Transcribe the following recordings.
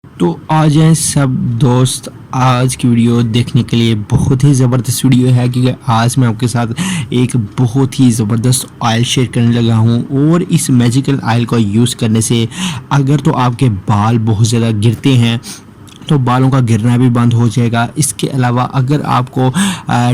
तो आ जाएं सब दोस्त आज की वीडियो देखने के लिए। बहुत ही ज़बरदस्त वीडियो है क्योंकि आज मैं आपके साथ एक बहुत ही ज़बरदस्त ऑयल शेयर करने लगा हूं। और इस मैजिकल ऑयल को यूज़ करने से अगर तो आपके बाल बहुत ज़्यादा गिरते हैं तो बालों का गिरना भी बंद हो जाएगा। इसके अलावा अगर आपको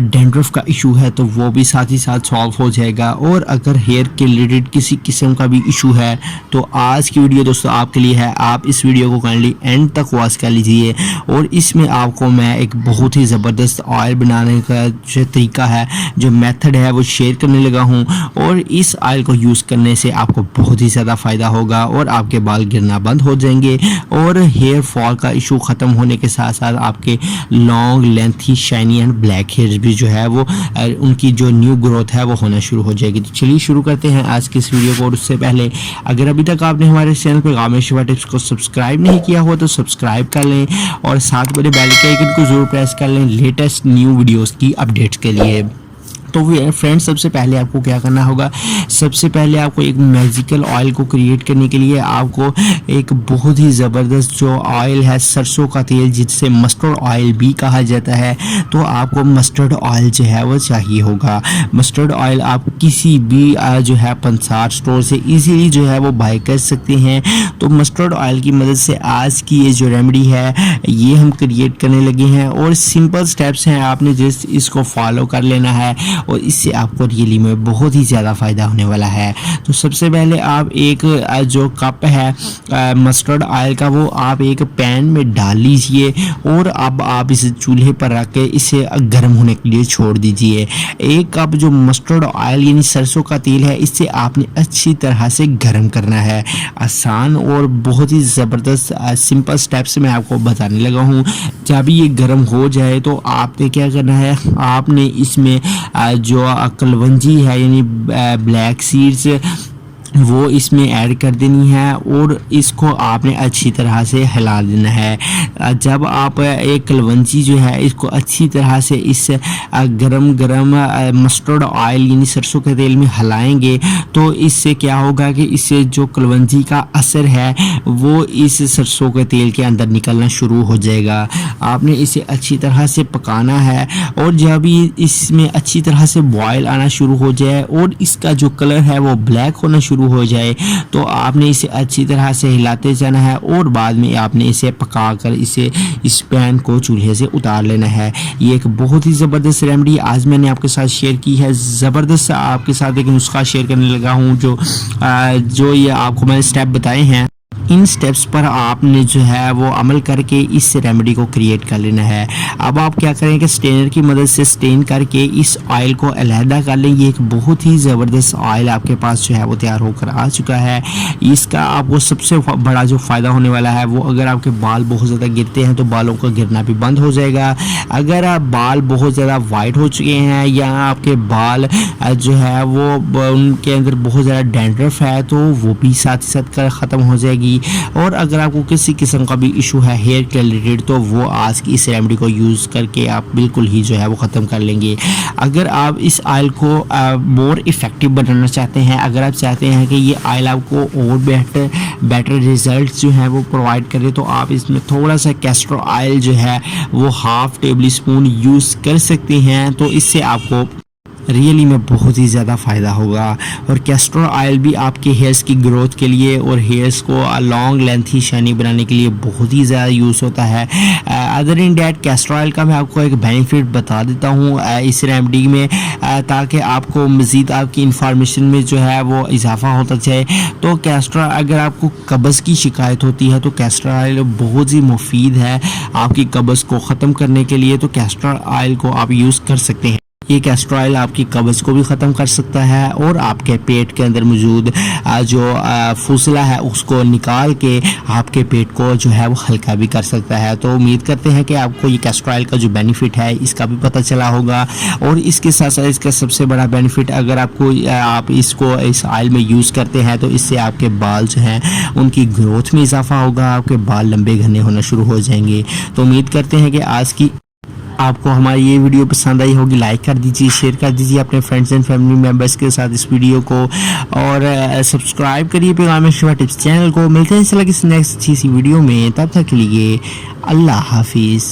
डैंड्रफ का इशू है तो वो भी साथ ही साथ सॉल्व हो जाएगा। और अगर हेयर के रिलेटेड किसी किस्म का भी इशू है तो आज की वीडियो दोस्तों आपके लिए है। आप इस वीडियो को काइंडली एंड तक वॉच कर लीजिए। और इसमें आपको मैं एक बहुत ही ज़बरदस्त ऑयल बनाने का जो तरीका है, जो मेथड है, वो शेयर करने लगा हूँ। और इस ऑयल को यूज़ करने से आपको बहुत ही ज़्यादा फ़ायदा होगा और आपके बाल गिरना बंद हो जाएंगे और हेयर फॉल का इशू ख़त्म होने के साथ साथ आपके long lengthy shiny and black hairs भी जो है वो उनकी जो न्यू ग्रोथ है वो होना शुरू हो जाएगी। तो चलिए शुरू करते हैं आज की इस वीडियो को। और उससे पहले अगर अभी तक आपने हमारे चैनल पर गामेश शिवा टिप्स को सब्सक्राइब नहीं किया हो तो सब्सक्राइब कर लें और साथ में बेल के आइकन को जरूर प्रेस कर लें लेटेस्ट न्यू वीडियोस की अपडेट्स के लिए। तो फ्रेंड्स, सबसे पहले आपको क्या करना होगा, सबसे पहले आपको एक मैजिकल ऑयल को क्रिएट करने के लिए आपको एक बहुत ही ज़बरदस्त जो ऑयल है, सरसों का तेल जिसे मस्टर्ड ऑयल भी कहा जाता है, तो आपको मस्टर्ड ऑयल जो है वो चाहिए होगा। मस्टर्ड ऑयल आप किसी भी जो है पंसार स्टोर से इजीली जो है वो बाय कर सकते हैं। तो मस्टर्ड ऑयल की मदद से आज की ये जो रेमेडी है ये हम क्रिएट करने लगे हैं। और सिंपल स्टेप्स हैं, आपने जस्ट इसको फॉलो कर लेना है और इससे आपको रियली में बहुत ही ज़्यादा फ़ायदा होने वाला है। तो सबसे पहले आप एक जो कप है मस्टर्ड ऑयल का वो आप एक पैन में डाल लीजिए और अब आप इसे चूल्हे पर रख के इसे गर्म होने के लिए छोड़ दीजिए। एक कप जो मस्टर्ड ऑयल यानी सरसों का तेल है इसे आपने अच्छी तरह से गर्म करना है। आसान और बहुत ही ज़बरदस्त सिंपल स्टेप्स मैं आपको बताने लगा हूँ। जब ये गर्म हो जाए तो आपने क्या करना है, आपने इसमें जो कलवंजी है यानी ब्लैक सीड्स वो इसमें ऐड कर देनी है और इसको आपने अच्छी तरह से हिला देना है। जब आप एक कलवंजी जो है इसको अच्छी तरह से इस गरम गरम मस्टर्ड ऑयल यानी सरसों के तेल में हिलाएंगे तो इससे क्या होगा कि इससे जो कलवंजी का असर है वो इस सरसों के तेल के अंदर निकलना शुरू हो जाएगा। आपने इसे अच्छी तरह से पकाना है और जब ये इसमें अच्छी तरह से बॉयल आना शुरू हो जाए और इसका जो कलर है वो ब्लैक होना शुरू हो जाए तो आपने इसे अच्छी तरह से हिलाते जाना है और बाद में आपने इसे पकाकर इसे इस पैन को चूल्हे से उतार लेना है। ये एक बहुत ही ज़बरदस्त रेमेडी आज मैंने आपके साथ शेयर की है। ज़बरदस्त आपके साथ एक नुस्खा शेयर करने लगा हूँ जो ये आपको मैंने स्टेप बताए हैं। इन स्टेप्स पर आपने जो है वो अमल करके इस रेमेडी को क्रिएट कर लेना है। अब आप क्या करें कि स्टेनर की मदद से स्टेन करके इस ऑयल को अलहदा कर लें। ये एक बहुत ही ज़बरदस्त ऑयल आपके पास जो है वो तैयार होकर आ चुका है। इसका आपको सबसे बड़ा जो फ़ायदा होने वाला है वो अगर आपके बाल बहुत ज़्यादा गिरते हैं तो बालों का गिरना भी बंद हो जाएगा। अगर आप बाल बहुत ज़्यादा वाइट हो चुके हैं या आपके बाल जो है वो उनके अंदर बहुत ज़्यादा डैंड्रफ है तो वो भी साथ ही साथ ख़त्म हो जाएगी। और अगर आपको किसी किस्म का भी इशू है हेयर के रिलेटेड तो वो आज की इस रेमेडी को यूज़ करके आप बिल्कुल ही जो है वो ख़त्म कर लेंगे। अगर आप इस ऑयल को मोर इफ़ेक्टिव बनाना चाहते हैं, अगर आप चाहते हैं कि ये ऑयल आपको और बेटर रिजल्ट जो है वो प्रोवाइड करे तो आप इसमें थोड़ा सा कैस्टर ऑयल जो है वो हाफ टेबल स्पून यूज़ कर सकते हैं। तो इससे आपको रियली में बहुत ही ज़्यादा फ़ायदा होगा। और कैस्टर ऑयल भी आपके हेयर्स की ग्रोथ के लिए और हेयर्स को लॉन्ग लेंथी शाइनी बनाने के लिए बहुत ही ज़्यादा यूज़ होता है। Other in that castor oil का मैं आपको एक बेनिफिट बता देता हूँ इस रेमेडी में ताकि आपको मज़ीद आपकी इंफॉर्मेशन में जो है वो इजाफा होता जाए। तो कैस्टर अगर आपको कब्ज़ की शिकायत होती है तो कैस्टर ऑयल बहुत ही मुफीद है आपकी कब्ज़ को ख़त्म करने के लिए। तो कैस्टर ऑयल को आप यूज़ कर सकते हैं। ये कैस्टर ऑयल आपकी कब्ज़ को भी ख़त्म कर सकता है और आपके पेट के अंदर मौजूद जो फुसला है उसको निकाल के आपके पेट को जो है वो हल्का भी कर सकता है। तो उम्मीद करते हैं कि आपको ये कैस्टर ऑयल का जो बेनिफिट है इसका भी पता चला होगा। और इसके साथ साथ इसका सबसे बड़ा बेनिफिट अगर आप इसको इस ऑयल में यूज़ करते हैं तो इससे आपके बाल जो हैं उनकी ग्रोथ में इजाफा होगा, आपके बाल लंबे घने होना शुरू हो जाएंगे। तो उम्मीद करते हैं कि आज की आपको हमारी ये वीडियो पसंद आई होगी, लाइक कर दीजिए, शेयर कर दीजिए अपने फ्रेंड्स एंड फैमिली मेम्बर्स के साथ इस वीडियो को, और सब्सक्राइब करिए पैगाम शिफा टिप्स चैनल को। मिलते हैं इंशाल्लाह किसी नेक्स्ट अच्छी सी वीडियो में, तब तक के लिए अल्लाह हाफिज़।